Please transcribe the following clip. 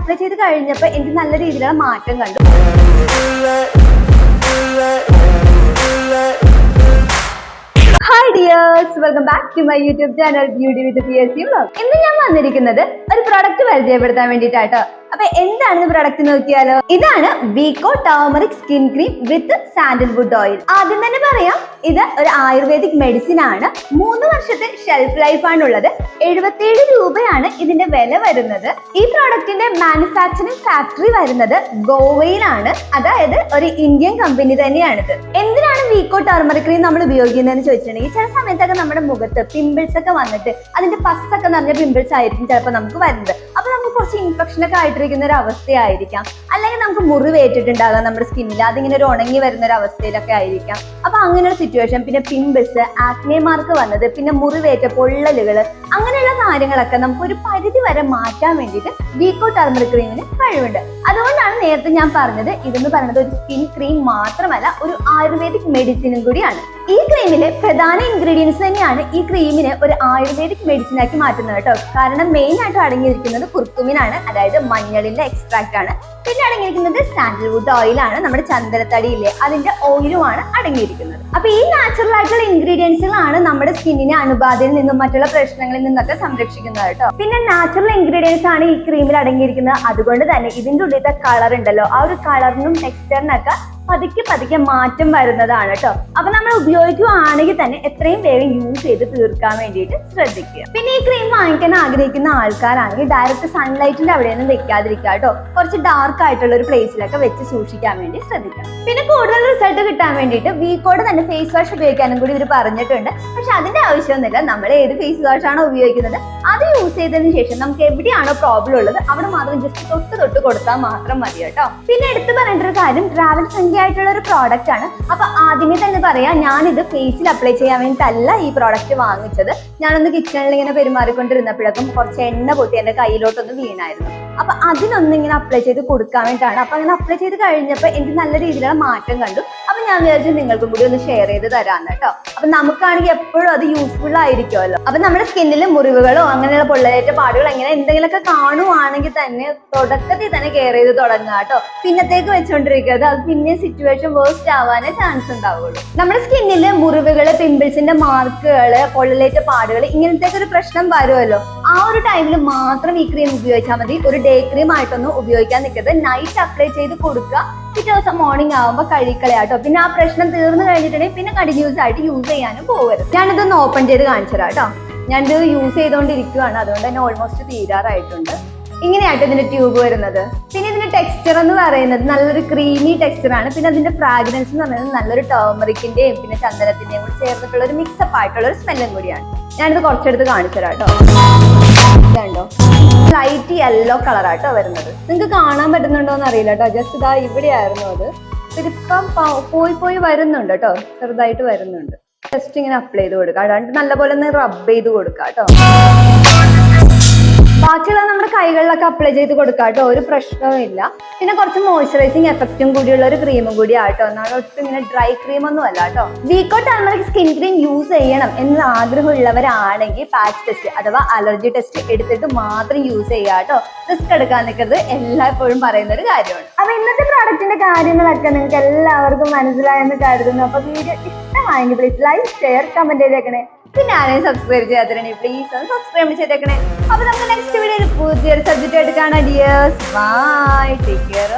Apply ചെയ്ത് കഴിഞ്ഞപ്പോൾ എനിക്ക് നല്ല രീതിയിലുള്ള മാറ്റം കണ്ടു. Hi dears, welcome back to my YouTube channel beauty with PSC vlog. ഇന്ന് ഞാൻ വന്നിരിക്കുന്നത് ഒരു പ്രൊഡക്റ്റ് പരിചയപ്പെടുത്താൻ വേണ്ടിയിട്ടാട്ടോ. അപ്പൊ എന്താണ് പ്രൊഡക്റ്റ് നോക്കിയാലോ. ഇതാണ് Vicco turmeric skin cream with sandalwood oil. ആദ്യം തന്നെ പറയാം, ഇത് ഒരു ആയുർവേദിക് മെഡിസിൻ ആണ്. 3 വർഷത്തെ ഷെൽഫ് ലൈഫ് ആണുള്ളത്. 77 രൂപയാണ് ഇതിന്റെ വില വരുന്നത്. ഈ പ്രോഡക്റ്റിന്റെ മാനുഫാക്ചറിംഗ് ഫാക്ടറി വരുന്നത് ഗോവയിലാണ്. അതായത് ഒരു ഇന്ത്യൻ കമ്പനി തന്നെയാണിത്. എന്തിനാണ് വീക്കോ ടർമറിക് ക്രീം നമ്മൾ ഉപയോഗിക്കുന്നതെന്ന് ചോദിച്ചിട്ടുണ്ടെങ്കിൽ, ചില സമയത്തൊക്കെ നമ്മുടെ മുഖത്ത് പിമ്പിൾസ് ഒക്കെ വന്നിട്ട് അതിന്റെ പസ്സൊക്കെ നിറഞ്ഞ പിമ്പിൾസ് ആയിരിക്കും ചിലപ്പോൾ നമുക്ക് വരുന്നത്. അപ്പൊ നമുക്ക് കുറച്ച് ഇൻഫെക്ഷൻ ഒക്കെ ആയിട്ടിരിക്കുന്ന ഒരു അവസ്ഥയായിരിക്കാം. അല്ലെങ്കിൽ നമുക്ക് മുറിവേറ്റിട്ടുണ്ടാകാം നമ്മുടെ സ്കിന്നിൽ, അതിങ്ങനെ ഒരു ഉണങ്ങി വരുന്ന ഒരു അവസ്ഥയിലൊക്കെ ആയിരിക്കാം. അപ്പൊ അങ്ങനെ ഒരു സിറ്റുവേഷൻ, പിന്നെ പിമ്പിൾസ്, ആക്നെ മാർക്ക് വന്നത്, പിന്നെ മുറിവേറ്റ പൊള്ളലുകൾ, അങ്ങനെയുള്ള കാര്യങ്ങളൊക്കെ നമുക്ക് ഒരു പരിധി വരെ മാറ്റാൻ വേണ്ടിയിട്ട് വീക്കോ ടർമറിക് ക്രീമിന് കഴിവുണ്ട്. അതുകൊണ്ടാണ് നേരത്തെ ഞാൻ പറഞ്ഞത്, ഇതെന്ന് പറയുന്നത് ഒരു സ്കിൻ ക്രീം മാത്രമല്ല, ഒരു ആയുർവേദിക് മെഡിസിനും കൂടിയാണ്. ഈ ക്രീമിലെ പ്രധാന ഇൻഗ്രീഡിയൻസ് തന്നെയാണ് ഈ ക്രീമിനെ ഒരു ആയുർവേദിക് മെഡിസിൻ ആക്കി മാറ്റുന്നത് കേട്ടോ. കാരണം മെയിൻ ആയിട്ട് അടങ്ങിയിരിക്കുന്നത് കുർക്കുമിൻ ആണ്, അതായത് മഞ്ഞളിന്റെ എക്സ്ട്രാക്ട് ആണ്. പിന്നെ അടങ്ങിയിരിക്കുന്നത് സാൻഡൽവുഡ് ഓയിൽ ആണ്, നമ്മുടെ ചന്ദനത്തടിയില്ലേ അതിന്റെ ഓയിലുമാണ് അടങ്ങിയിരിക്കുന്നത്. അപ്പൊ ഈ നാച്ചുറൽ ആയിട്ടുള്ള ഇൻഗ്രീഡിയൻസുകളാണ് നമ്മുടെ സ്കിന്നിനെ അണുബാധയിൽ നിന്നും മറ്റുള്ള പ്രശ്നങ്ങളിൽ നിന്നൊക്കെ സംരക്ഷിക്കുന്നത് കേട്ടോ. പിന്നെ നാച്ചുറൽ ഇൻഗ്രീഡിയൻസ് ആണ് ഈ ക്രീമിൽ അടങ്ങിയിരിക്കുന്നത്. അതുകൊണ്ട് തന്നെ ഇതിന്റെ ഉള്ളിലത്തെ കളർ ഉണ്ടല്ലോ, ആ ഒരു കളറിനും ടെക്സ്ചറിനൊക്കെ പതുക്കെ മാറ്റം വരുന്നതാണ് കേട്ടോ. അപ്പൊ നമ്മൾ ഉപയോഗിക്കുകയാണെങ്കിൽ തന്നെ എത്രയും വേഗം യൂസ് ചെയ്ത് തീർക്കാൻ വേണ്ടിയിട്ട് ശ്രദ്ധിക്കുക. പിന്നെ ഈ ക്രീം വാങ്ങിക്കാൻ ആഗ്രഹിക്കുന്ന ആൾക്കാരാണെങ്കിൽ ഡയറക്റ്റ് സൺലൈറ്റിന്റെ അവിടെയൊന്നും വെക്കാതിരിക്കുക കേട്ടോ. കുറച്ച് ഡാർക്ക് ആയിട്ടുള്ള ഒരു പ്ലേസിലൊക്കെ വെച്ച് സൂക്ഷിക്കാൻ വേണ്ടി ശ്രദ്ധിക്കാം. പിന്നെ കൂടുതൽ റിസൾട്ട് കിട്ടാൻ വേണ്ടിയിട്ട് വീക്കോടെ തന്നെ ഫേസ് വാഷ് ഉപയോഗിക്കാനും കൂടി ഇവർ പറഞ്ഞിട്ടുണ്ട്. പക്ഷെ അതിന്റെ ആവശ്യമൊന്നുമില്ല. നമ്മൾ ഏത് ഫേസ് വാഷ് ആണോ ഉപയോഗിക്കുന്നത് അത് യൂസ് ചെയ്തതിനു ശേഷം നമുക്ക് എവിടെയാണോ പ്രോബ്ലം ഉള്ളത് അവിടെ മാത്രം ജസ്റ്റ് തൊട്ട് കൊടുത്താൽ മാത്രം മതി കേട്ടോ. പിന്നെ എടുത്തു പറയേണ്ട ഒരു കാര്യം, ട്രാവൽ ആയിട്ടുള്ള ഒരു പ്രോഡക്റ്റ് ആണ്. അപ്പൊ ആദ്യമേ തന്നെ പറയാം, ഞാനിത് ഫേസിൽ അപ്ലൈ ചെയ്യാൻ വേണ്ടിയിട്ടല്ല ഈ പ്രോഡക്റ്റ് വാങ്ങിച്ചത്. ഞാനൊന്ന് കിച്ചണിൽ ഇങ്ങനെ പെരുമാറിക്കൊണ്ടിരുന്നപ്പോഴേക്കും കുറച്ച് എണ്ണ പൊട്ടി എന്റെ കയ്യിലോട്ടൊന്ന് വീണായിരുന്നു. അപ്പൊ അതിനൊന്ന് ഇങ്ങനെ അപ്ലൈ ചെയ്ത് കൊടുക്കാൻ വേണ്ടിയിട്ടാണ്. അപ്പൊ അങ്ങനെ അപ്ലൈ ചെയ്ത് കഴിഞ്ഞപ്പോൾ എനിക്ക് നല്ല രീതിയിലുള്ള മാറ്റം കണ്ടു. അപ്പൊ ഞാൻ വിചാരിച്ചു നിങ്ങൾക്കും കൂടി ഒന്ന് ഷെയർ ചെയ്ത് തരാന്ന് കേട്ടോ. അപ്പൊ നമുക്കാണെങ്കിൽ എപ്പോഴും അത് യൂസ്ഫുൾ ആയിരിക്കുമല്ലോ. അപ്പൊ നമ്മുടെ സ്കിന്നിൽ മുറിവുകളോ അങ്ങനെയുള്ള പൊള്ളലേറ്റ പാടുകളോ എങ്ങനെ എന്തെങ്കിലുമൊക്കെ കാണുവാണെങ്കിൽ തന്നെ തുടക്കത്തിൽ തന്നെ കെയർ ചെയ്ത് തുടങ്ങുക കേട്ടോ. പിന്നത്തേക്ക് വെച്ചോണ്ടിരിക്കരുത്, അത് പിന്നെ സിറ്റുവേഷൻ വേഴ്സ്റ്റ് ആവാനേ ചാൻസ് ഉണ്ടാവുള്ളൂ. നമ്മുടെ സ്കിന്നിൽ മുറിവുകള്, പിമ്പിൾസിന്റെ മാർക്കുകള്, പൊള്ളലേറ്റ പാടുകൾ, ഇങ്ങനത്തെ ഒരു പ്രശ്നം വരുമല്ലോ. ആ ഒരു ടൈമിൽ മാത്രം ഈ ക്രീം ഉപയോഗിച്ചാൽ മതി. ഒരു ഡേ ക്രീം ആയിട്ടൊന്നും ഉപയോഗിക്കാൻ നിൽക്കരുത്. നൈറ്റ് അപ്ലൈ ചെയ്ത് കൊടുക്കുക, പിറ്റേ ദിവസം മോർണിംഗ് ആവുമ്പോൾ കഴുകിക്കളയാട്ടോ. പിന്നെ ആ പ്രശ്നം തീർന്നു കഴിഞ്ഞിട്ടുണ്ടെങ്കിൽ പിന്നെ കണ്ടിന്യൂസ് ആയിട്ട് യൂസ് ചെയ്യാനും പോകരുത്. ഞാനിതൊന്ന് ഓപ്പൺ ചെയ്ത് കാണിച്ചു തരാം കേട്ടോ. ഞാനിത് യൂസ് ചെയ്തുകൊണ്ടിരിക്കുകയാണ്, അതുകൊണ്ട് തന്നെ ഓൾമോസ്റ്റ് തീരാറായിട്ടുണ്ട്. ഇങ്ങനെയായിട്ട് ഇതിന്റെ ട്യൂബ് വരുന്നത്. പിന്നെ ഇതിന്റെ ടെക്സ്ചർ എന്ന് പറയുന്നത് നല്ലൊരു ക്രീമി ടെക്സ്ചർ ആണ്. പിന്നെ അതിന്റെ ഫ്രാഗ്രൻസ് എന്ന് പറയുന്നത് നല്ലൊരു ടർമറിക്കിന്റെയും പിന്നെ ചന്ദനത്തിന്റെയും കൂടി ചേർന്നിട്ടുള്ള ഒരു മിക്സപ്പ് ആയിട്ടുള്ള ഒരു സ്മെല്ലും കൂടിയാണ്. ഞാനിത് കുറച്ചെടുത്ത് കാണിച്ചു തരാം കേട്ടോ. ഇതുണ്ടോ, ലൈറ്റ് യെല്ലോ കളറാട്ടോ വരുന്നത്. നിങ്ങൾക്ക് കാണാൻ പറ്റുന്നുണ്ടോ എന്ന് അറിയില്ല കേട്ടോ. ജസ്റ്റ് ഇതാ ഇവിടെയായിരുന്നു അത്. ഇതിപ്പം പോയി വരുന്നുണ്ട് കേട്ടോ, ചെറുതായിട്ട് വരുന്നുണ്ട്. ജസ്റ്റ് ഇങ്ങനെ അപ്ലൈ ചെയ്ത് കൊടുക്കുക, അതാണ്ട് നല്ലപോലെ ഒന്ന് റബ്ബ് ചെയ്ത് കൊടുക്കുക കേട്ടോ. ബാക്കിയുള്ള നമ്മുടെ കൈകളിലൊക്കെ അപ്ലൈ ചെയ്ത് കൊടുക്കാം കേട്ടോ, ഒരു പ്രശ്നവും ഇല്ല. പിന്നെ കുറച്ച് മോയ്സ്ചറൈസിങ് എഫക്റ്റും കൂടിയുള്ള ഒരു ക്രീമും കൂടി ആട്ടോ. എന്നാലും ഒട്ടും ഇങ്ങനെ ഡ്രൈ ക്രീം ഒന്നും അല്ല കേട്ടോ. വീക്കോ ടർമറിക് സ്കിൻ ക്രീം യൂസ് ചെയ്യണം എന്ന് ആഗ്രഹമുള്ളവരാണെങ്കിൽ പാച്ച് ടെസ്റ്റ് അഥവാ അലർജി ടെസ്റ്റ് എടുത്തിട്ട് മാത്രം യൂസ് ചെയ്യുക കേട്ടോ. റിസ്ക് എടുക്കാൻ നിൽക്കരുത്, എല്ലായ്പ്പോഴും പറയുന്ന ഒരു കാര്യമാണ്. അപ്പൊ ഇന്നത്തെ പ്രോഡക്റ്റിന്റെ കാര്യങ്ങളൊക്കെ നിങ്ങൾക്ക് എല്ലാവർക്കും മനസ്സിലായെന്ന് കരുതുന്നു. അപ്പൊ വീഡിയോ ഇഷ്ടമായെങ്കിൽ പ്ലീസ് ലൈക്ക്, ഷെയർ, കമന്റ് ചെയ്തേക്കണേ. പിന്നെ ആരെയും സബ്സ്ക്രൈബ് ചെയ്യാത്തവരാണെങ്കിൽ പ്ലീസ് ഒന്ന് സബ്സ്ക്രൈബ് ചെയ്തേക്കണേ. അപ്പൊ നമുക്ക് നെക്സ്റ്റ് വീഡിയോയിൽ പുതിയൊരു സബ്ജക്റ്റ് ആയിട്ട് കാണാം ഡിയേഴ്സ്. By, take care.